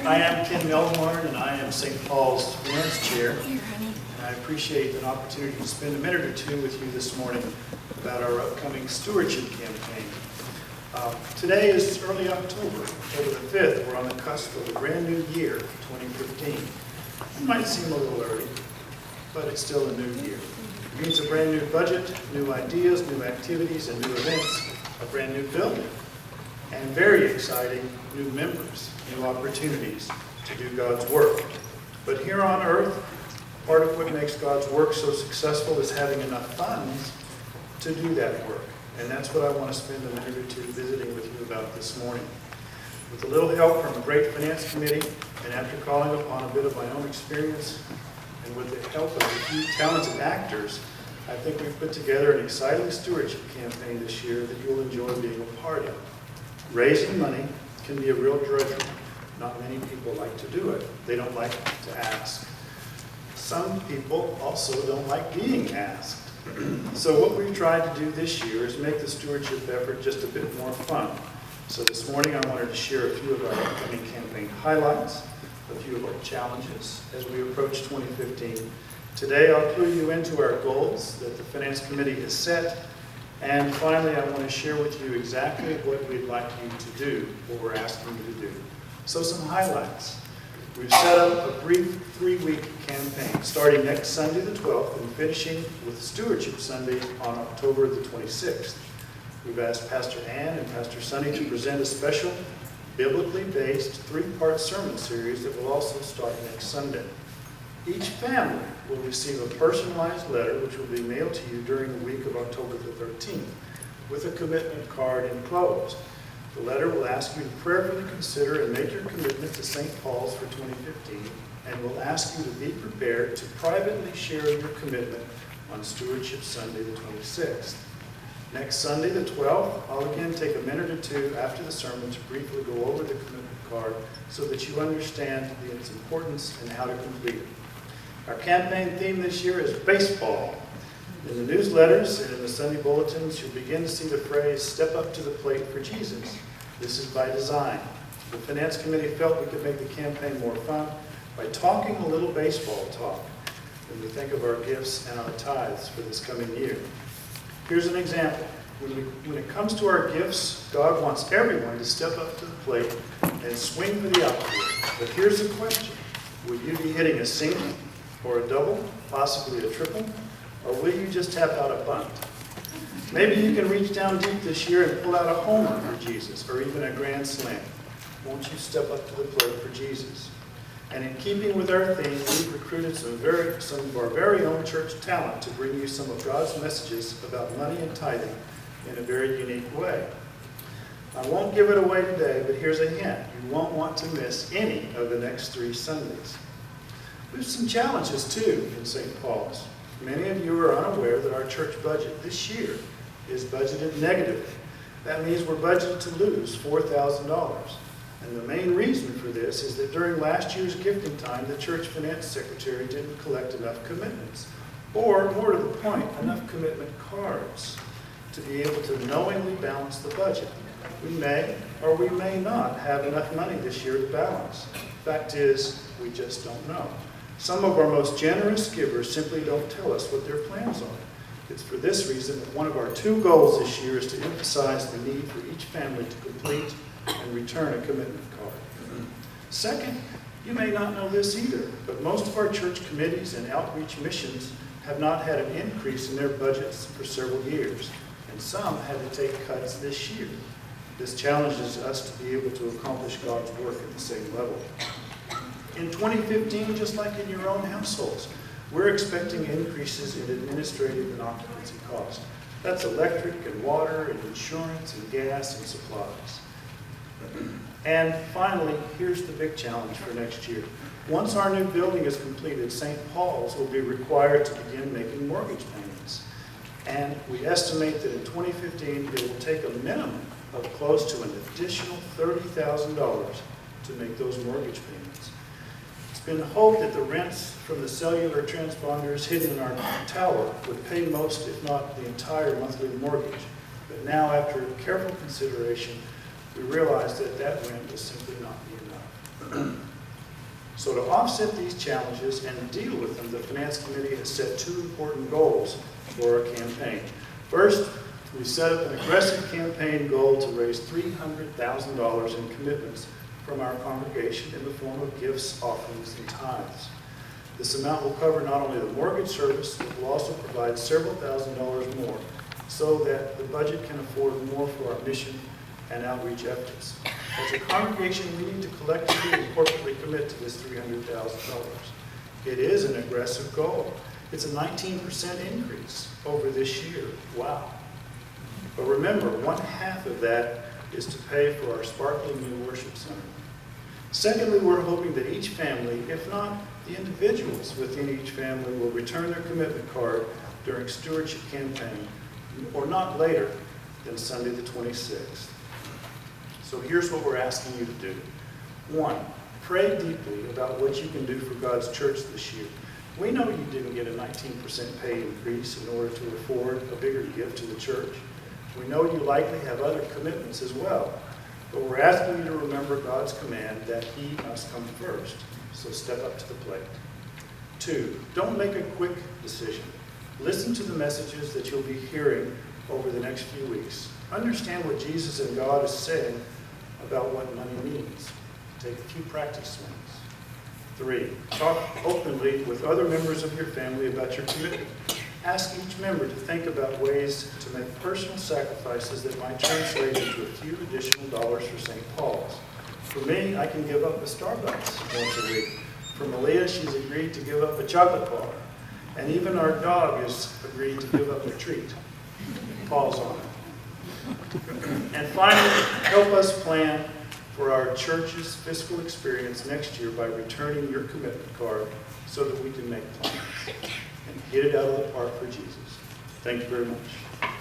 I am Ken Mehlhorn, and I am St. Paul's Finance Chair. And I appreciate an opportunity to spend a minute or two with you this morning about our upcoming Stewardship Campaign. Today is early October the 5th. We're on the cusp of a brand new year, 2015. It might seem a little early, but it's still a new year. It means a brand new budget, new ideas, new activities, and new events, a brand new building, and very exciting new members, new opportunities to do God's work. But here on earth, part of what makes God's work so successful is having enough funds to do that work. And that's what I want to spend a minute or two visiting with you about this morning. With a little help from a great finance committee, and after calling upon a bit of my own experience, and with the help of a few talented actors, I think we've put together an exciting stewardship campaign this year that you'll enjoy being a part of. Raising money can be a real drudgery. Not many people like to do it. They don't like to ask. Some people also don't like being asked. So what we've tried to do this year is make the stewardship effort just a bit more fun. So this morning I wanted to share a few of our upcoming campaign highlights, a few of our challenges as we approach 2015. Today I'll clue you into our goals that the Finance Committee has set. And finally, I want to share with you exactly what we'd like you to do, what we're asking you to do. So some highlights. We've set up a brief 3-week campaign starting next Sunday the 12th and finishing with Stewardship Sunday on October the 26th. We've asked Pastor Ann and Pastor Sonny to present a special, biblically based 3-part sermon series that will also start next Sunday. Each family will receive a personalized letter which will be mailed to you during the week of October the 13th with a commitment card enclosed. The letter will ask you to prayerfully consider and make your commitment to St. Paul's for 2015 and will ask you to be prepared to privately share your commitment on Stewardship Sunday the 26th. Next Sunday the 12th, I'll again take a minute or two after the sermon to briefly go over the commitment card so that you understand its importance and how to complete it. Our campaign theme this year is baseball. In the newsletters and in the Sunday bulletins, you'll begin to see the phrase, "Step up to the plate for Jesus." This is by design. The Finance Committee felt we could make the campaign more fun by talking a little baseball talk when we think of our gifts and our tithes for this coming year. Here's an example. When it comes to our gifts, God wants everyone to step up to the plate and swing for the outfield. But here's the question. Will you be hitting a single or a double, possibly a triple, or will you just tap out a bunt? Maybe you can reach down deep this year and pull out a homer for Jesus, or even a grand slam. Won't you step up to the plate for Jesus? And in keeping with our theme, we've recruited some of our very own church talent to bring you some of God's messages about money and tithing in a very unique way. I won't give it away today, but here's a hint. You won't want to miss any of the next 3 Sundays. We have some challenges, too, in St. Paul's. Many of you are unaware that our church budget this year is budgeted negatively. That means we're budgeted to lose $4,000. And the main reason for this is that during last year's gifting time, the church finance secretary didn't collect enough commitments. Or, more to the point, enough commitment cards to be able to knowingly balance the budget. We may or we may not have enough money this year to balance. Fact is, we just don't know. Some of our most generous givers simply don't tell us what their plans are. It's for this reason that one of our 2 goals this year is to emphasize the need for each family to complete and return a commitment card. Second, you may not know this either, but most of our church committees and outreach missions have not had an increase in their budgets for several years, and some had to take cuts this year. This challenges us to be able to accomplish God's work at the same level. In 2015, just like in your own households, we're expecting increases in administrative and occupancy costs. That's electric and water and insurance and gas and supplies. And finally, here's the big challenge for next year. Once our new building is completed, St. Paul's will be required to begin making mortgage payments. And we estimate that in 2015, it will take a minimum of close to an additional $30,000 to make those mortgage payments. It's been hoped that the rents from the cellular transponders hidden in our tower would pay most, if not the entire monthly mortgage. But now, after careful consideration, we realized that that rent will simply not be enough. So to offset these challenges and deal with them, the Finance Committee has set two important goals for our campaign. First, we set up an aggressive campaign goal to raise $300,000 in commitments from our congregation in the form of gifts, offerings, and tithes. This amount will cover not only the mortgage service, but will also provide several $1,000s more so that the budget can afford more for our mission and outreach efforts. As a congregation, we need to collectively and corporately commit to this $300,000. It is an aggressive goal. It's a 19% increase over this year. Wow. But remember, 1/2 of that is to pay for our sparkling new worship center. Secondly, we're hoping that each family, if not the individuals within each family, will return their commitment card during Stewardship Campaign, or not later than Sunday the 26th. So here's what we're asking you to do. 1, pray deeply about what you can do for God's church this year. We know you didn't get a 19% pay increase in order to afford a bigger gift to the church. We know you likely have other commitments as well, but we're asking you to remember God's command that He must come first. So step up to the plate. 2, don't make a quick decision. Listen to the messages that you'll be hearing over the next few weeks. Understand what Jesus and God is saying about what money means. Take a few practice swings. 3, talk openly with other members of your family about your commitment. Ask each member to think about ways to make personal sacrifices that might translate into a few additional dollars for St. Paul's. For me, I can give up a Starbucks once a week. For Malia, she's agreed to give up a chocolate bar. And even our dog has agreed to give up a treat. Paul's on it. And finally, help us plan for our church's fiscal experience next year by returning your commitment card so that we can make plans and hit it out of the park for Jesus. Thank you very much.